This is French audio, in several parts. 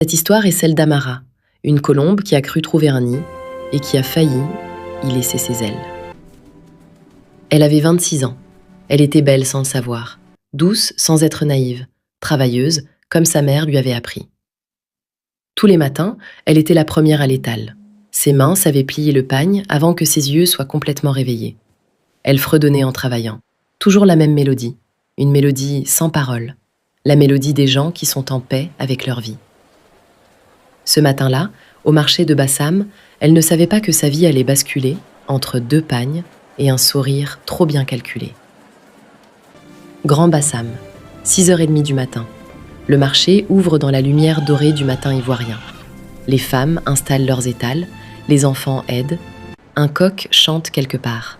Cette histoire est celle d'Amara, une colombe qui a cru trouver un nid et qui a failli y laisser ses ailes. Elle avait 26 ans. Elle était belle sans le savoir, douce sans être naïve, travailleuse comme sa mère lui avait appris. Tous les matins, elle était la première à l'étal. Ses mains savaient plier le pagne avant que ses yeux soient complètement réveillés. Elle fredonnait en travaillant. Toujours la même mélodie, une mélodie sans parole, la mélodie des gens qui sont en paix avec leur vie. Ce matin-là, au marché de Bassam, elle ne savait pas que sa vie allait basculer entre deux pagnes et un sourire trop bien calculé. Grand Bassam, 6h30 du matin. Le marché ouvre dans la lumière dorée du matin ivoirien. Les femmes installent leurs étals, les enfants aident, un coq chante quelque part.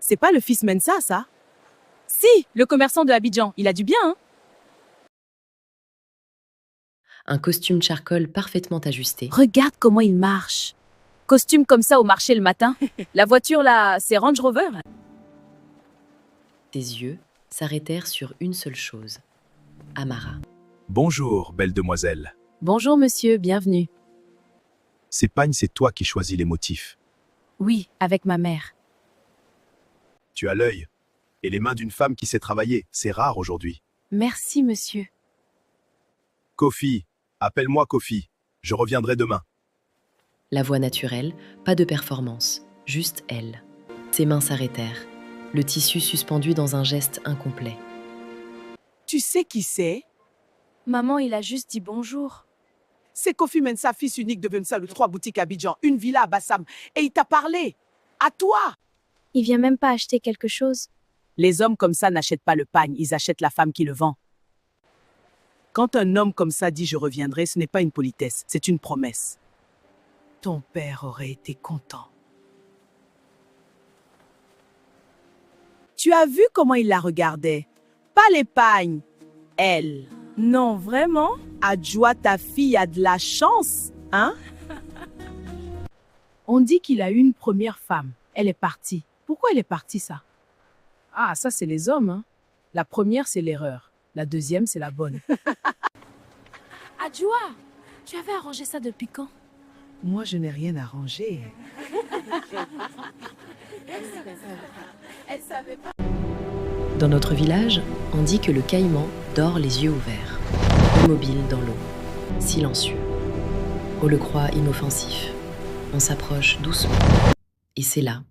C'est pas le fils Mensa, ça? Si, le commerçant de Abidjan, il a du bien, hein? Un costume charcoal parfaitement ajusté. Regarde comment il marche. Costume comme ça au marché le matin. La voiture, là, c'est Range Rover. Ses yeux s'arrêtèrent sur une seule chose. Amara. Bonjour, belle demoiselle. Bonjour, monsieur, bienvenue. Ces pagnes, c'est toi qui choisis les motifs. Oui, avec ma mère. Tu as l'œil et les mains d'une femme qui sait travailler. C'est rare aujourd'hui. Merci, monsieur. Kofi, appelle-moi Kofi. Je reviendrai demain. La voix naturelle, pas de performance, juste elle. Ses mains s'arrêtèrent, le tissu suspendu dans un geste incomplet. Tu sais qui c'est? Maman, il a juste dit bonjour. C'est Kofi Mensa, fils unique de Vensa, le 3 boutiques à Abidjan, une villa à Bassam. Et il t'a parlé. À toi! Il vient même pas acheter quelque chose. Les hommes comme ça n'achètent pas le pagne, ils achètent la femme qui le vend. Quand un homme comme ça dit « je reviendrai », ce n'est pas une politesse, c'est une promesse. Ton père aurait été content. Tu as vu comment il la regardait? Pas les pagnes, elle. Non, vraiment? Adjoua, ta fille a de la chance, hein? On dit qu'il a eu une première femme. Elle est partie. Pourquoi elle est partie, ça? Ah, ça, c'est les hommes, hein. La première, c'est l'erreur. La deuxième, c'est la bonne. Adjoua, tu avais arrangé ça depuis quand? Moi, je n'ai rien arrangé. Dans notre village, on dit que le caïman dort les yeux ouverts, immobile dans l'eau, silencieux. On le croit inoffensif. On s'approche doucement. Et c'est là